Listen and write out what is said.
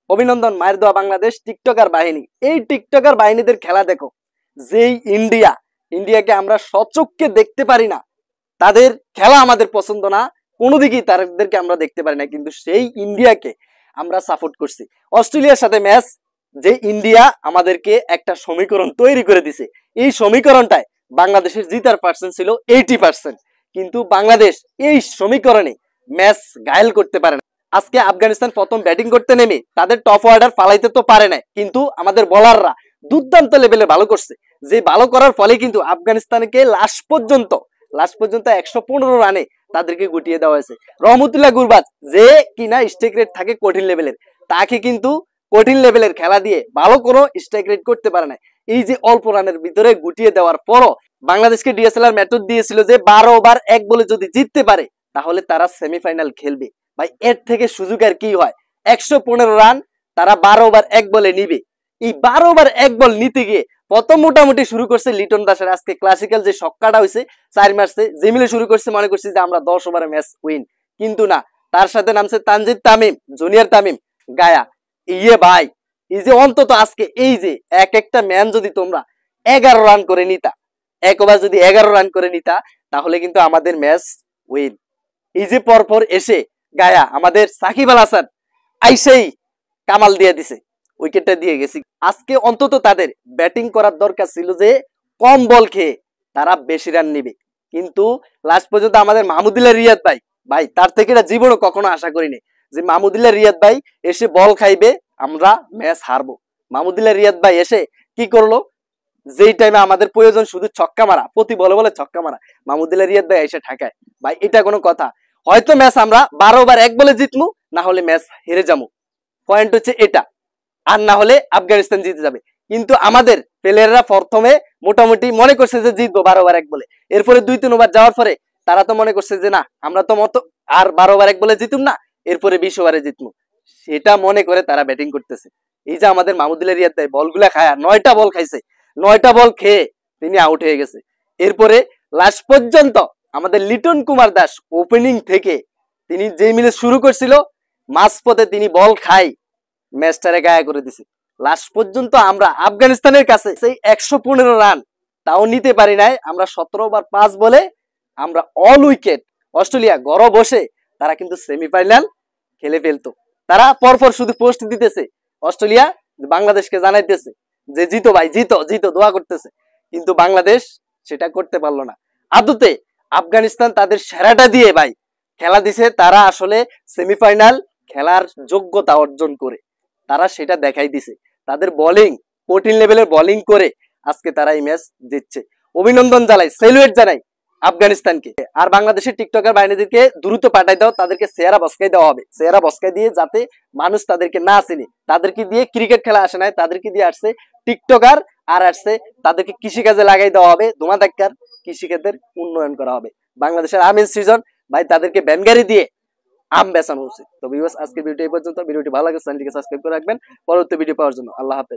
অভিনন্দন মায়ের দোয়া বাংলাদেশ টিকটকার বাহিনী। এই টিকটকার বাহিনীদের খেলা দেখো। যেই ইন্ডিয়াকে আমরা সচক্ষে দেখতে পারি না, তাদের খেলা আমাদের পছন্দ না, কোনো দিকেই তাদেরকে আমরা দেখতে পারি না, কিন্তু সেই ইন্ডিয়াকে আমরা সাপোর্ট করছি। অস্ট্রেলিয়ার সাথে ম্যাচ, যে ইন্ডিয়া আমাদেরকে একটা সমীকরণ তৈরি করে দিছে, এই সমীকরণটায় বাংলাদেশের জিতার পার্সেন্ট ছিল 80%, কিন্তু বাংলাদেশ এই সমীকরণে ম্যাচ ঘায়েল করতে পারে না। আজকে আফগানিস্তান প্রথম ব্যাটিং করতে নেমে তাদের টপ অর্ডার ফালাইতে তো পারে না, কিন্তু আমাদের বোলাররা দুর্দান্ত লেভেলে ভালো করছে। যে ভালো করার ফলে কিন্তু আফগানিস্তানকে লাস্ট পর্যন্ত 115 রানে তাদেরকে গুটিয়ে দেওয়া হয়েছে। রহমতুল্লাহ গুরবাজ, যে কিনা স্ট্রাইক রেট থাকে কঠিন লেভেলের, তাকে কিন্তু কঠিন লেভেলের খেলা দিয়ে ভালো কোনো স্ট্রাইক রেট করতে পারে না। এই যে অল্প রানের ভিতরে গুটিয়ে দেওয়ার পরও বাংলাদেশকে ডিএসএলআর মেথড দিয়েছিল যে 12 ওভার 1 বলে যদি জিততে পারে তাহলে তারা সেমিফাইনাল খেলবে। ভাই, এর থেকে সুযোগ আর কি হয়? 115 রান তারা 12 ওভার 1 বলে নিবে। এই 12 ওভার 1 বল নিতে গিয়ে প্রথম মোটামুটি শুরু করছে লিটন দাসের। আজকে ক্লাসিক্যাল যে ছক্কাটা হয়েছে 4 মারছে, জেমিলে শুরু করছে, মনে করছি যে আমরা 10 ওভারে ম্যাচ উইন, কিন্তু না, তার সাথে নামছে তানজিদ তামিম, জুনিয়র তামিম গায়া। ভাই, এই যে অন্তত আজকে এই যে এক একটা ম্যান যদি তোমরা 11 রান করে নিতা, এক ওভার যদি 11 রান করে নিতা, তাহলে কিন্তু আমাদের ম্যাচ উইন। এই যে পরপর এসে গায়া আমাদের সাকিব আল হাসান আইসেই কামাল দিয়ে দিছে, উইকেটটা দিয়ে গেছি। আজকে অন্তত তাদের ব্যাটিং করার দরকার ছিল যে কম বল খেয়ে তারা বেশি রান নিবে, কিন্তু লাস্ট পর্যন্ত আমাদের মাহমুদুল্লাহ রিয়াদ ভাই তার থেকে এটা জীবনও কখনো আশা করিনি যে মাহমুদুল্লাহ রিয়াদ ভাই এসে বল খাইবে, আমরা ম্যাচ হারবো। মাহমুদুল্লাহ রিয়াদ ভাই এসে কি করলো? যেই টাইমে আমাদের প্রয়োজন শুধু ছক্কা মারা, প্রতি বলে বলে ছক্কা মারা, মাহমুদুল্লাহ রিয়াদ ভাই এসে ঠাকায়। ভাই, এটা কোনো কথা? হয়তো ম্যাচ আমরা 12 ওভার 1 বলে জিতমু, না হলে ম্যাচ হেরে যাবো, পয়েন্ট হচ্ছে এটা, আর না হলে আফগানিস্তান জিতে যাবে। কিন্তু আমাদের প্লেয়াররা প্রথমে মোটামুটি মনে করছে যে জিতবো 12 ওভার 1 বলে, এরপরে 2-3 ওভার যাওয়ার পরে তারা তো মনে করছে যে না, আমরা তো মতো আর 12 ওভার 1 বলে জিতুম না, এরপরে 20 ওভারে জিতমু, সেটা মনে করে তারা ব্যাটিং করতেছে। এই যে আমাদের মাহমুদুল্লাহ রিয়াদ ভাই বলগুলা খায়, 9টা বল খাইছে, 9টা বল খেয়ে তিনি আউট হয়ে গেছে। এরপরে লাস্ট পর্যন্ত আমাদের লিটন কুমার দাস ওপেনিং থেকে তিনি যে মিলে শুরু করছিল, মাঝপথে তিনি বল খাই ম্যাচটারে গায়ে করে দিছে। লাস্ট পর্যন্ত আমরা আফগানিস্তানের কাছে সেই 115 রান তাও নিতে পারি নাই। আমরা 17 ওভার 5 বলে আমরা অল উইকেট। অস্ট্রেলিয়া ঘরে বসে তারা কিন্তু সেমিফাইনাল খেলে ফেলতো। তারা পরপর শুধু পোস্ট দিতেছে, অস্ট্রেলিয়া বাংলাদেশকে জানাইতেছে যে জিতো ভাই, জিতো জিতো, দোয়া করতেছে, কিন্তু বাংলাদেশ সেটা করতে পারলো না। আদতে আফগানিস্তান তাদের সেরাটা দিয়ে ভাই খেলা দিছে, তারা আসলে সেমিফাইনাল খেলার যোগ্যতা অর্জন করে তারা সেটা দেখাই দিছে। তাদের বোলিং, কঠিন লেভেলের বোলিং করে আজকে তারা এই ম্যাচ জিতছে। অভিনন্দন জানাই, সেলুয়েট জানাই আফগানিস্তানকে। আর বাংলাদেশের টিকটকার বাহিনীদেরকে দ্রুত পাঠাই দাও, তাদেরকে চেহারা বসকাই দেওয়া হবে, চেহারা বসকাই দিয়ে যাতে মানুষ তাদেরকে না চিনি। তাদেরকে দিয়ে ক্রিকেট খেলা আসে নাই, তাদেরকে দিয়ে আসছে টিকটকার, আর আসছে তাদেরকে কৃষিকাজে লাগাই দেওয়া হবে, ধোঁয়া ধাক্কার কৃষিক্ষেত্রের উন্নয়ন করা হবে। বাংলাদেশের আমিন সিজন ভাই তাদেরকে ব্যানগাড়ি দিয়ে আম বেচানো উচিত। তো ভিউয়ার্স, আজকে ভিডিও এই পর্যন্ত। ভিডিওটি ভালো লাগে চ্যানেলটিকে সাবস্ক্রাইব করে রাখবেন পরবর্তী ভিডিও পাওয়ার জন্য। আল্লাহ হাফেজ।